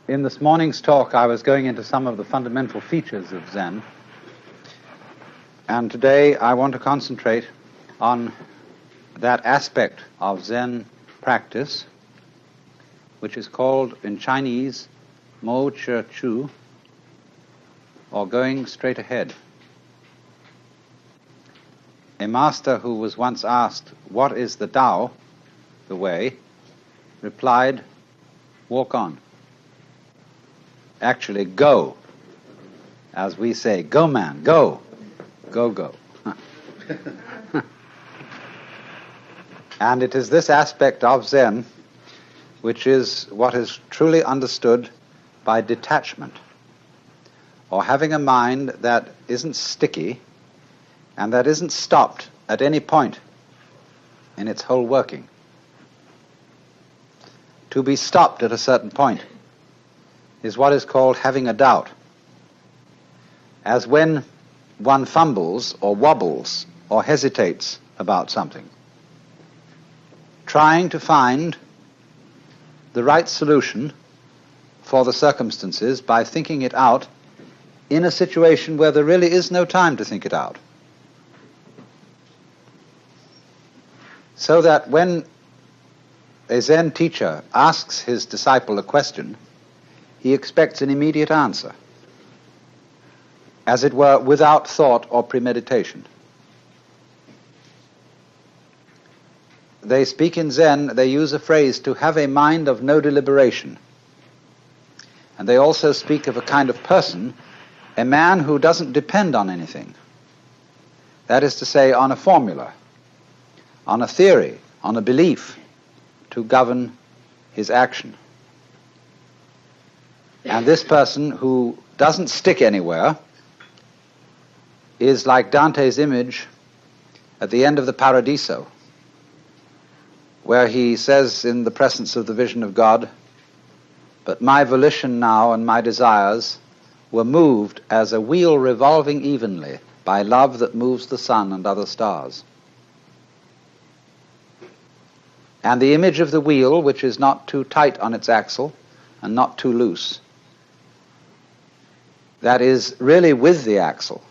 In this morning's talk, I was going into some of the fundamental features of Zen, and today I want to concentrate on that aspect of Zen practice which is called in Chinese Mo Che Chu, or going straight ahead. A master who was once asked, "What is the Tao, the way?" replied, "Walk on." Actually, go. As we say, go man, go. Go, go. And it is this aspect of Zen which is what is truly understood by detachment, or having a mind that isn't sticky and that isn't stopped at any point in its whole working. To be stopped at a certain point is what is called having a doubt. As when one fumbles or wobbles or hesitates about something, trying to find the right solution for the circumstances by thinking it out in a situation where there really is no time to think it out. So that when a Zen teacher asks his disciple a question, he expects an immediate answer, as it were, without thought or premeditation. They speak in Zen, they use a phrase, to have a mind of no deliberation. And they also speak of a kind of person, a man who doesn't depend on anything. That is to say, on a formula, on a theory, on a belief to govern his action. And this person who doesn't stick anywhere is like Dante's image at the end of the Paradiso, where he says in the presence of the vision of God, "But my volition now and my desires were moved as a wheel revolving evenly by love that moves the sun and other stars." And the image of the wheel, which is not too tight on its axle and not too loose, that is really with the axle,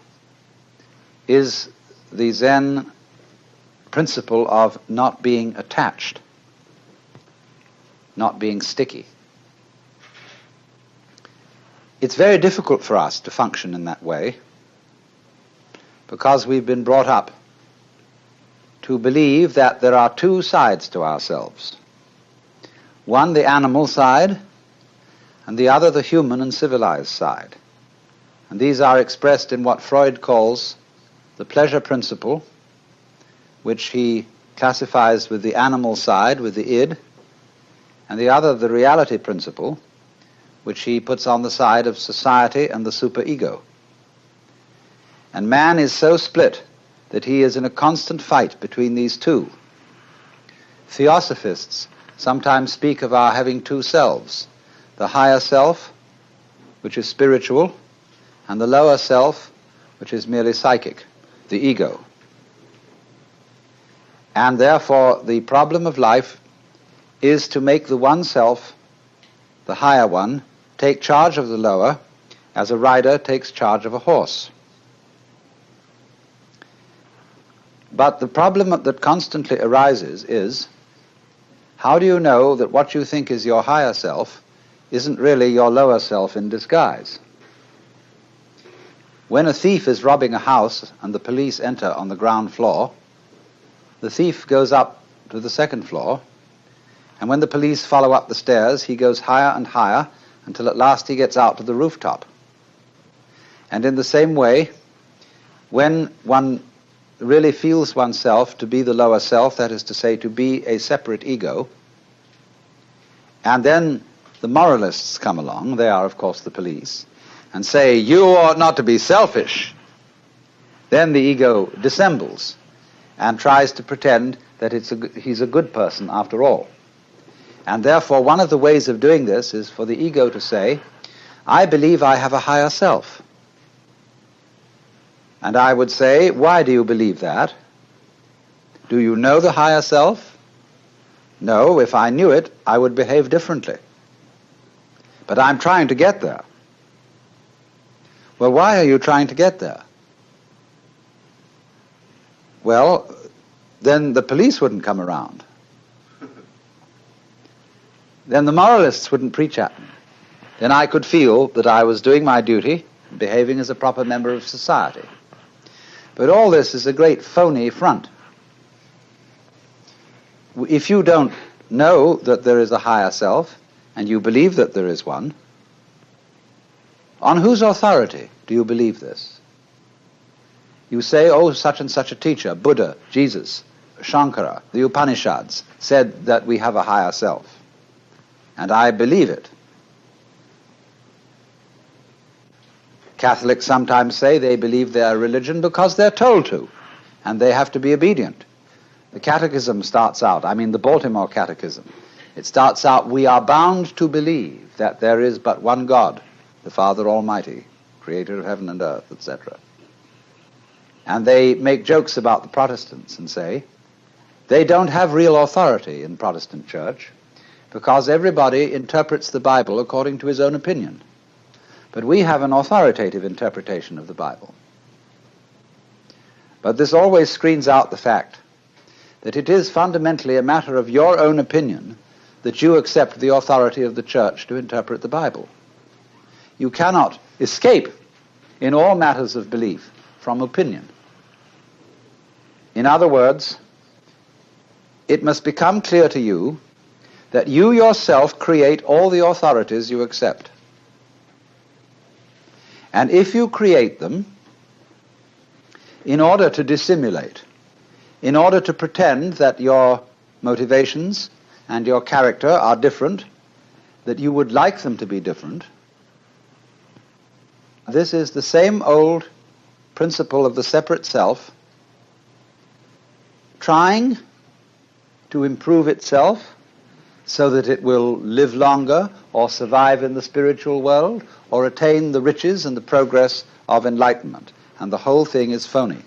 is the Zen principle of not being attached, not being sticky. It's very difficult for us to function in that way because we've been brought up to believe that there are two sides to ourselves. One, the animal side, and the other, the human and civilized side. And these are expressed in what Freud calls the pleasure principle, which he classifies with the animal side, with the id, and the other, the reality principle, which he puts on the side of society and the superego. And man is so split that he is in a constant fight between these two. Theosophists sometimes speak of our having two selves, the higher self, which is spiritual, and the lower self, which is merely psychic, the ego. And therefore the problem of life is to make the one self, the higher one, take charge of the lower, as a rider takes charge of a horse. But the problem that constantly arises is, how do you know that what you think is your higher self isn't really your lower self in disguise? When a thief is robbing a house and the police enter on the ground floor, the thief goes up to the second floor, and when the police follow up the stairs, he goes higher and higher until at last he gets out to the rooftop. And in the same way, when one really feels oneself to be the lower self, that is to say, to be a separate ego, and then the moralists come along, they are of course the police, and say, "You ought not to be selfish," then the ego dissembles and tries to pretend that he's a good person after all. And therefore one of the ways of doing this is for the ego to say, "I believe I have a higher self." And I would say, "Why do you believe that? Do you know the higher self?" "No, if I knew it, I would behave differently." But I'm trying to get there. Well, why are you trying to get there? Well, then the police wouldn't come around. Then the moralists wouldn't preach at me. Then I could feel that I was doing my duty, behaving as a proper member of society. But all this is a great phony front. If you don't know that there is a higher self, and you believe that there is one, on whose authority do you believe this? You say, oh, such and such a teacher, Buddha, Jesus, Shankara, the Upanishads, said that we have a higher self. And I believe it. Catholics sometimes say they believe their religion because they're told to, and they have to be obedient. The Catechism starts out, the Baltimore Catechism, it starts out, we are bound to believe that there is but one God, the Father Almighty, creator of heaven and earth, etc. And they make jokes about the Protestants and say, they don't have real authority in Protestant church because everybody interprets the Bible according to his own opinion. But we have an authoritative interpretation of the Bible. But this always screens out the fact that it is fundamentally a matter of your own opinion that you accept the authority of the church to interpret the Bible. You cannot escape in all matters of belief from opinion. In other words, it must become clear to you that you yourself create all the authorities you accept. And if you create them in order to dissimulate, in order to pretend that your motivations and your character are different, that you would like them to be different, this is the same old principle of the separate self trying to improve itself so that it will live longer or survive in the spiritual world or attain the riches and the progress of enlightenment. And the whole thing is phony.